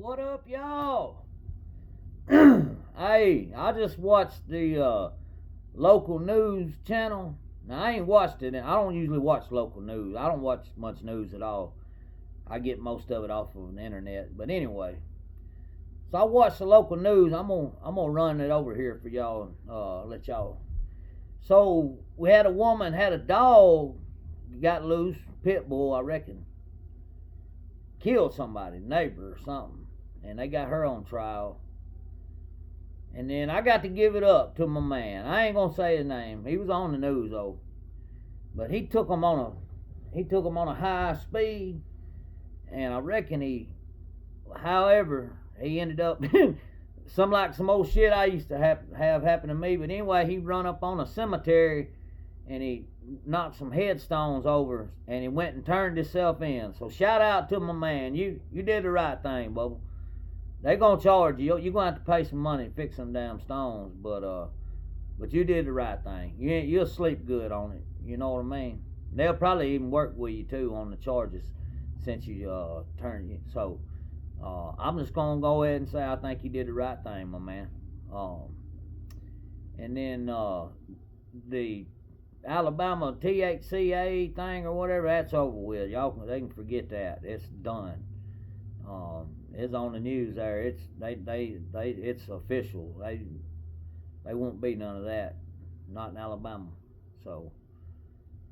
What up, y'all? Hey, I just watched the local news channel. Now, I ain't watched it. I don't usually watch local news. I don't watch much news at all. I get most of it off of the internet. But anyway, so I watched the local news. I'm gonna run it over here for y'all. Let y'all. So we had a woman had a dog got loose, pit bull, I reckon, killed somebody, neighbor or something, and they got her on trial. And then I got to give it up to my man. I ain't gonna say his name. He was on the news though, but he took him on a high speed, and I reckon however, he ended up some old shit I used to have happen to me. But anyway, he run up on a cemetery, and he knocked some headstones over, and he went and turned himself in. So shout out to my man. You did the right thing, Bubba. They gonna charge you. You're gonna have to pay some money to fix them damn stones, but you did the right thing. You'll sleep good on it. You know what I mean? They'll probably even work with you too on the charges since you turned it. So I'm just gonna go ahead and say I think you did the right thing, my man. And then the Alabama THCA thing or whatever, that's over with. They can forget that. It's done. It's on the news there. It's official. They won't be none of that. Not in Alabama. So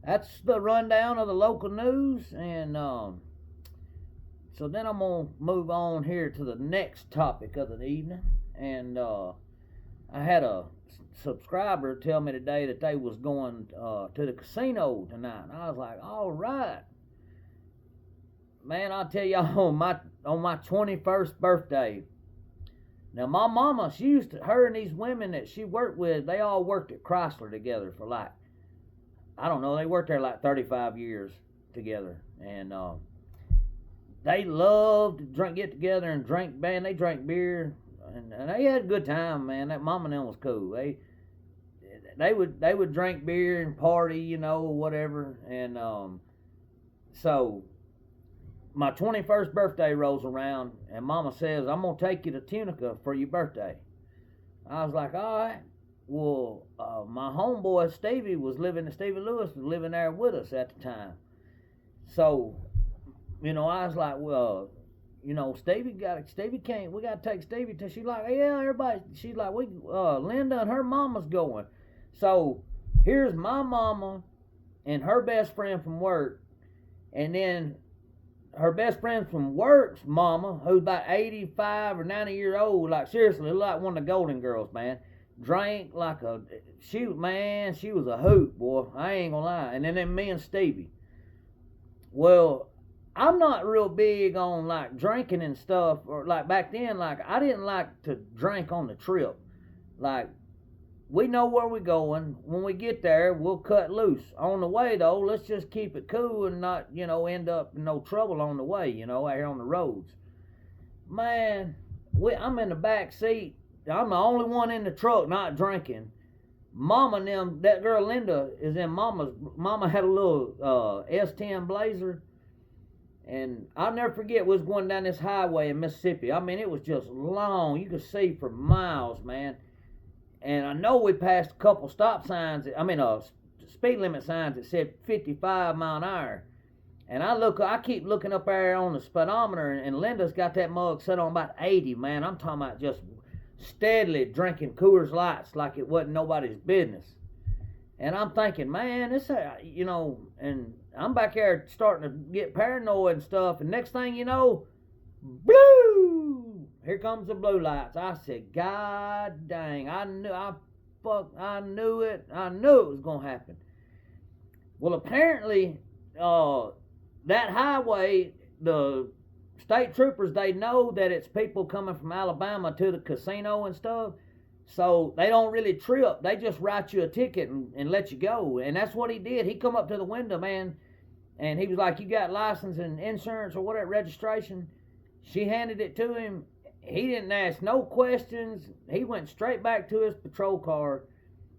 that's the rundown of the local news, and so then I'm gonna move on here to the next topic of the evening. And I had a subscriber tell me today that they was going to the casino tonight, and I was like, all right. Man, I'll tell y'all, on my 21st birthday. Now, my mama, her and these women that she worked with, they all worked at Chrysler together for like, I don't know, they worked there like 35 years together. And they loved to get together and drink, man. They drank beer, and they had a good time, man. That mama and them was cool. They would drink beer and party, whatever. And so my 21st birthday rolls around, and mama says, I'm going to take you to Tunica for your birthday. I was like, all right. Well, my homeboy Stevie Lewis was living there with us at the time. So, I was like, well, Stevie can't, we got to take Stevie to, she's like, yeah, everybody, she's like, Linda and her mama's going. So, here's my mama and her best friend from work, and then her best friend from work's mama, who's about 85 or 90 years old, like seriously, like one of the Golden Girls, man. Drank like she was a hoot, boy. I ain't gonna lie. And then me and Stevie. Well, I'm not real big on like drinking and stuff, or like back then, like I didn't like to drink on the trip. Like, we know where we're going. When we get there, we'll cut loose. On the way, though, let's just keep it cool and not, end up in no trouble on the way, out here on the roads. Man, I'm in the back seat. I'm the only one in the truck not drinking. Mama and them, that girl Linda is in Mama had a little S10 Blazer. And I'll never forget, we was going down this highway in Mississippi. I mean, it was just long. You could see for miles, man. And I know we passed a couple stop signs, speed limit signs that said 55 mile an hour. And I keep looking up there on the speedometer, and Linda's got that mug set on about 80, man. I'm talking about just steadily drinking Coors Lights like it wasn't nobody's business. And I'm thinking, man, and I'm back there starting to get paranoid and stuff. And next thing you know, blue! Here comes the blue lights. I said, God dang, I knew it. I knew it was going to happen. Well, apparently, that highway, the state troopers, they know that it's people coming from Alabama to the casino and stuff. So they don't really trip. They just write you a ticket and let you go. And that's what he did. He come up to the window, man, and he was like, you got license and insurance or whatever, registration? She handed it to him. He didn't ask no questions. He went straight back to his patrol car.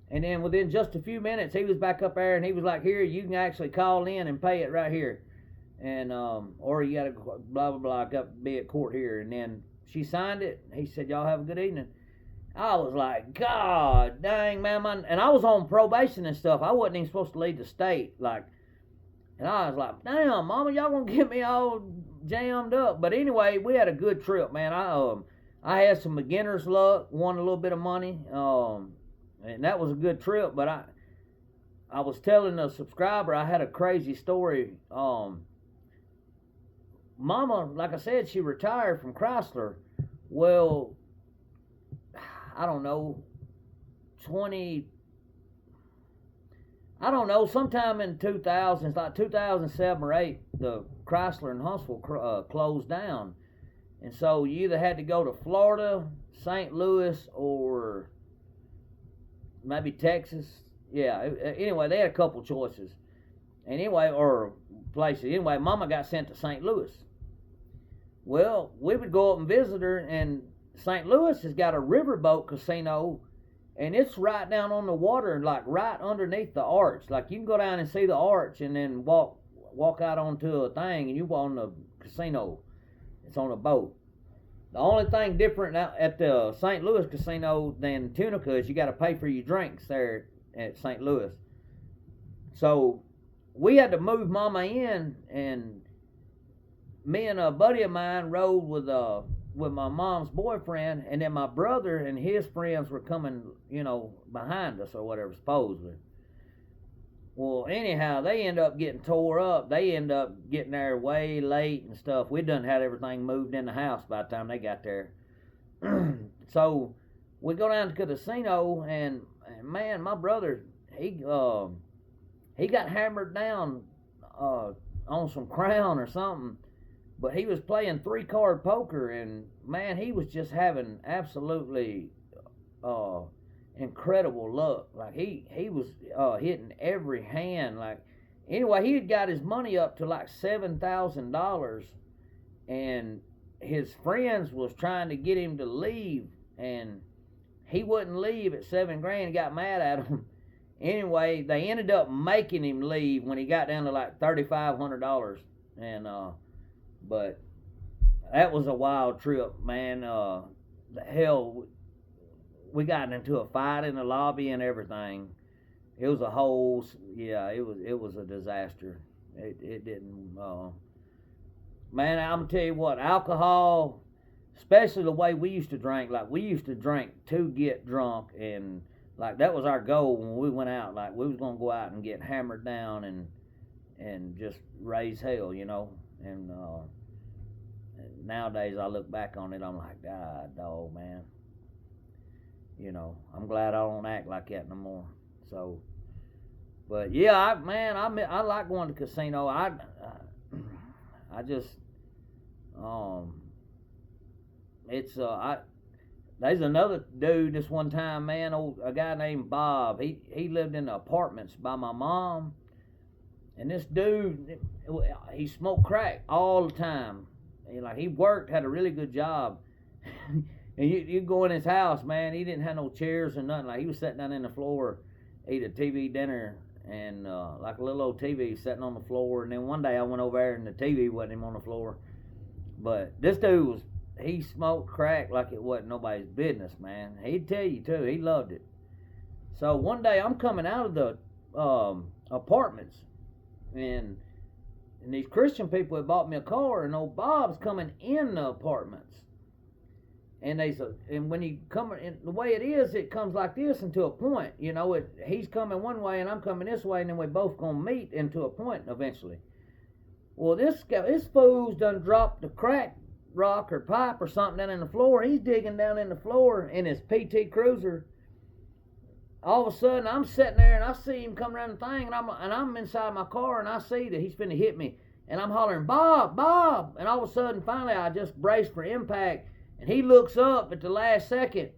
And then within just a few minutes, he was back up there, and he was like, here, you can actually call in and pay it right here. And, or you got to blah, blah, blah, got to be at court here. And then she signed it. He said, y'all have a good evening. I was like, God dang, man. And I was on probation and stuff. I wasn't even supposed to leave the state. Like, and I was like, damn, Mama, y'all gonna get me all jammed up. But anyway, we had a good trip, man. I had some beginner's luck, won a little bit of money, and that was a good trip. But I was telling a subscriber I had a crazy story. Mama, like I said, she retired from Chrysler. Well, I don't know, sometime in 2000s, like 2007 or 8, the Chrysler in Huntsville closed down. And so you either had to go to Florida, St. Louis, or maybe Texas. Yeah, anyway, they had a couple choices. And anyway, or places. Anyway, Mama got sent to St. Louis. Well, we would go up and visit her, and St. Louis has got a riverboat casino, and it's right down on the water, like right underneath the arch. Like, you can go down and see the arch and then walk out onto a thing, and you on the casino. It's on a boat. The only thing different at the St. Louis casino than Tunica is you got to pay for your drinks there at St. Louis. So we had to move Mama in, and me and a buddy of mine rode with my mom's boyfriend, and then my brother and his friends were coming, behind us or whatever, supposedly. Well, anyhow, they end up getting tore up. They end up getting there way late and stuff. We done had everything moved in the house by the time they got there. So we go down to the casino, and man, my brother, he got hammered down on some Crown or something. But he was playing 3-card poker, and man, he was just having absolutely incredible luck. Like he was hitting every hand. Like, anyway, he had got his money up to like $7,000, and his friends was trying to get him to leave, and he wouldn't leave at $7,000. He got mad at him. Anyway, they ended up making him leave when he got down to like $3,500, and but that was a wild trip, man. The hell, we got into a fight in the lobby and everything. It was a whole, it was a disaster. It didn't, man, I'm gonna tell you what, alcohol, especially the way we used to drink, like we used to drink to get drunk, and like that was our goal when we went out. Like, we was gonna go out and get hammered down and just raise hell, and nowadays I look back on it, I'm like, God, dog, man. I'm glad I don't act like that no more. So, but yeah, I like going to the casino. I just, there's another dude this one time, man, a guy named Bob. He lived in the apartments by my mom. And this dude, he smoked crack all the time. He worked, had a really good job. And you go in his house, man, he didn't have no chairs or nothing. Like, he was sitting down in the floor, ate a TV dinner, and like a little old TV sitting on the floor. And then one day I went over there and the TV wasn't even on the floor. But this dude he smoked crack like it wasn't nobody's business, man. He'd tell you too, he loved it. So one day I'm coming out of the apartments, and these Christian people had bought me a car, and old Bob's coming in the apartments. And and when you come in, the way it is, it comes like this into a point. He's coming one way and I'm coming this way, and then we both gonna meet into a point eventually. Well, this fool's done dropped the crack rock or pipe or something down in the floor. He's digging down in the floor in his PT Cruiser. All of a sudden, I'm sitting there and I see him come around the thing, and I'm inside my car, and I see that he's finna hit me, and I'm hollering, Bob, Bob, and all of a sudden, finally, I just braced for impact, and he looks up at the last second,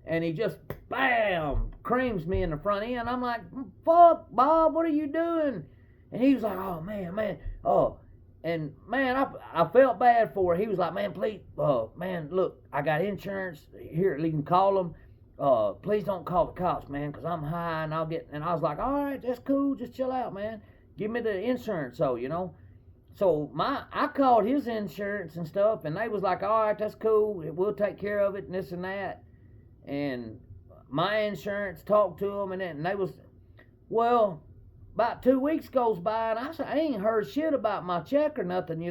and he just, bam, creams me in the front end. I'm like, fuck, Bob, what are you doing? And he was like, oh, man, oh, and man, I felt bad for her. He was like, man, please, man, look, I got insurance, here, you can call them. Please don't call the cops, man, because I'm high, and and I was like, all right, that's cool, just chill out, man. Give me the insurance, So I called his insurance and stuff, and they was like, all right, that's cool. We'll take care of it and this and that. And my insurance talked to them, and they was, well, about 2 weeks goes by, and I said, I ain't heard shit about my check or nothing,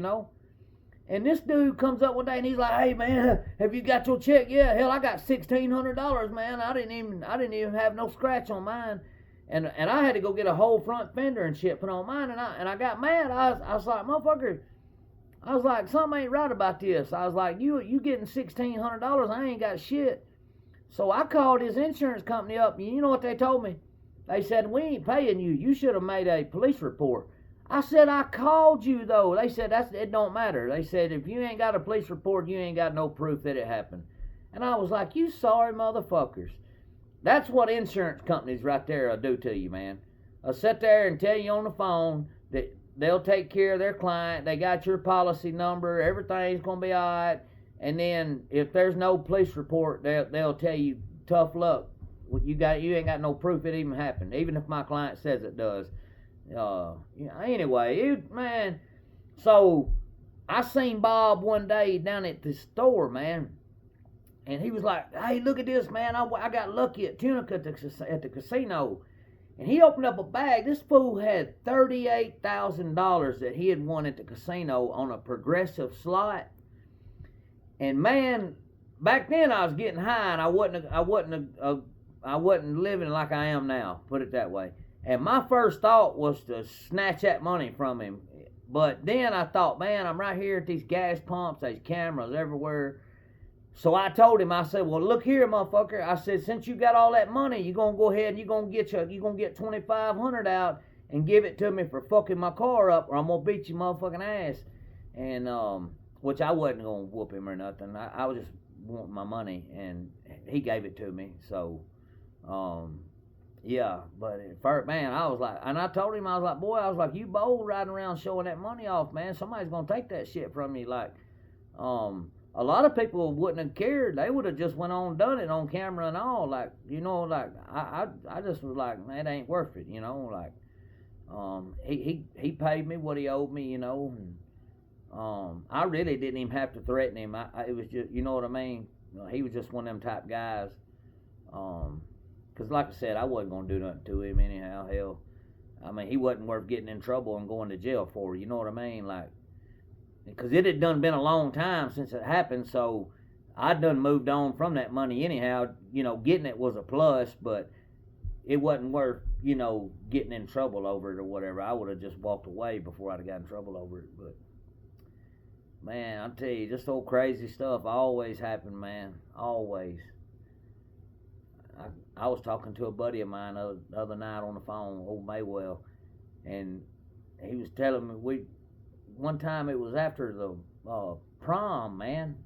And this dude comes up one day and he's like, "Hey man, have you got your check?" "Yeah, hell, I got $1,600, man. I didn't even have no scratch on mine." And I had to go get a whole front fender and shit put on mine, and I got mad. I was like, "Motherfucker," I was like, "something ain't right about this." I was like, "You getting $1,600? I ain't got shit." So I called his insurance company up, and you know what they told me? They said, "We ain't paying you. You should have made a police report." I said, "I called you though." They said, "It don't matter." They said, "If you ain't got a police report, you ain't got no proof that it happened." And I was like, "You sorry motherfuckers." That's what insurance companies right there will do to you, man. They'll sit there and tell you on the phone that they'll take care of their client. They got your policy number. Everything's gonna be all right. And then if there's no police report, they'll tell you, "Tough luck. You ain't got no proof it even happened, even if my client says it does." Anyway, man, so I seen Bob one day down at the store, man, and he was like, "Hey, look at this, man. I got lucky at Tunica at the casino." And he opened up a bag. This fool had $38,000 that he had won at the casino on a progressive slot. And man, back then I was getting high, and I wasn't living like I am now. Put it that way. And my first thought was to snatch that money from him. But then I thought, man, I'm right here at these gas pumps, there's cameras everywhere. So I told him, I said, "Well, look here, motherfucker." I said, "Since you got all that money, you're gonna go ahead and you're gonna get 2,500 out and give it to me for fucking my car up, or I'm gonna beat your motherfucking ass." And which I wasn't gonna whoop him or nothing. I was just wanting my money, and he gave it to me. So yeah, but first, man, I was like, and I told him, I was like, "Boy," I was like, "you bold riding around showing that money off, man. Somebody's gonna take that shit from you." Like, a lot of people wouldn't have cared. They would have just went on and done it on camera and all. Like, like I just was like, "Man, it ain't worth it," Like, he paid me what he owed me, and I really didn't even have to threaten him. It was just, you know what I mean. He was just one of them type guys. Because like I said, I wasn't going to do nothing to him anyhow. Hell, I mean, he wasn't worth getting in trouble and going to jail for, you know what I mean? Like, because it had done been a long time since it happened, so I'd done moved on from that money anyhow. Getting it was a plus, but it wasn't worth, getting in trouble over it or whatever. I would have just walked away before I'd have got in trouble over it. But, man, I tell you, just old crazy stuff always happened, man. Always. I was talking to a buddy of mine the other night on the phone, old Maywell, and he was telling me one time it was after the prom, man,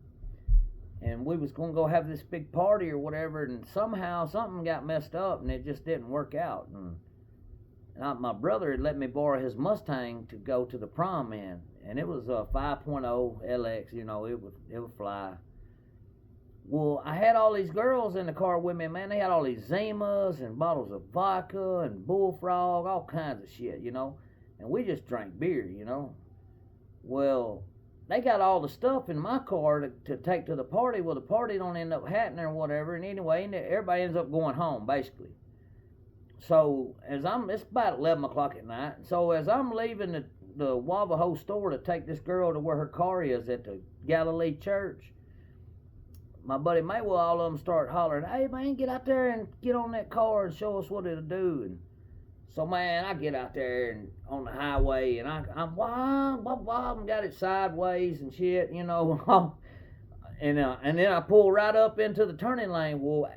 and we was gonna go have this big party or whatever, and somehow something got messed up and it just didn't work out. And my brother had let me borrow his Mustang to go to the prom in, and it was a 5.0 LX, it would fly. Well, I had all these girls in the car with me, man. They had all these Zimas and bottles of vodka and Bullfrog, all kinds of shit, And we just drank beer, Well, they got all the stuff in my car to take to the party. Well, the party don't end up happening or whatever. And anyway, everybody ends up going home, basically. So, it's about 11 o'clock at night. So, as I'm leaving the Wavaho store to take this girl to where her car is at the Galilee Church, my buddy Maywell, all of them start hollering, "Hey, man, get out there and get on that car and show us what it'll do." And so, man, I get out there and on the highway, and I'm and got it sideways and shit, and then I pull right up into the turning lane. Well,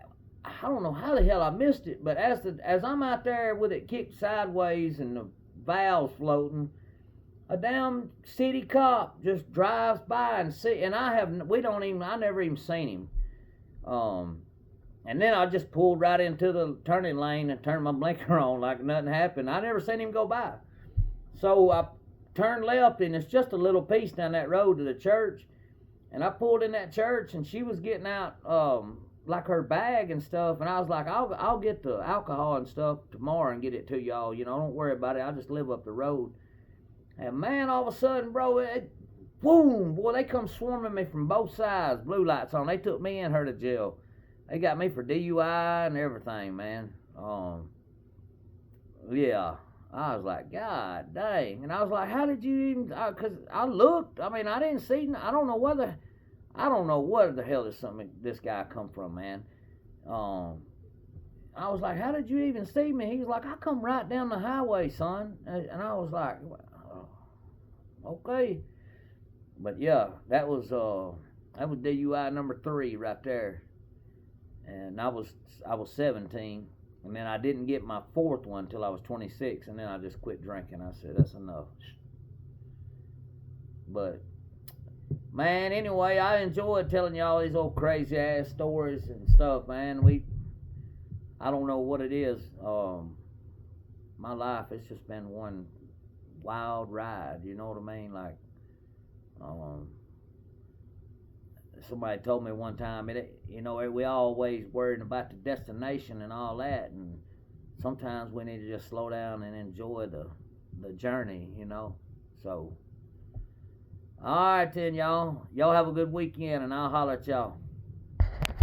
I don't know how the hell I missed it, but as I'm out there with it kicked sideways and the valves floating, a damn city cop just drives by and I never even seen him. And then I just pulled right into the turning lane and turned my blinker on like nothing happened. I never seen him go by. So I turned left, and it's just a little piece down that road to the church. And I pulled in that church, and she was getting out like her bag and stuff. And I was like, I'll get the alcohol and stuff tomorrow and get it to y'all. Don't worry about it. I'll just live up the road. And man, all of a sudden, bro, boom, boy, they come swarming me from both sides, blue lights on. They took me and her to jail. They got me for DUI and everything, man. Yeah. I was like, God dang. And I was like, how did you even, because I looked, I mean, I didn't see, I don't know where the hell this guy come from, man. I was like, how did you even see me? He was like, I come right down the highway, son. And I was like, okay. But yeah, that was DUI number 3 right there. And I was 17, and then I didn't get my 4th one until I was 26, and then I just quit drinking. I said, that's enough. But man, anyway, I enjoyed telling y'all these old crazy ass stories and stuff, man. I don't know what it is. My life, it's just been one wild ride. You know what I mean? Like, somebody told me one time, we always worrying about the destination and all that, and sometimes we need to just slow down and enjoy the journey, So, all right then, y'all. Y'all have a good weekend, and I'll holler at y'all.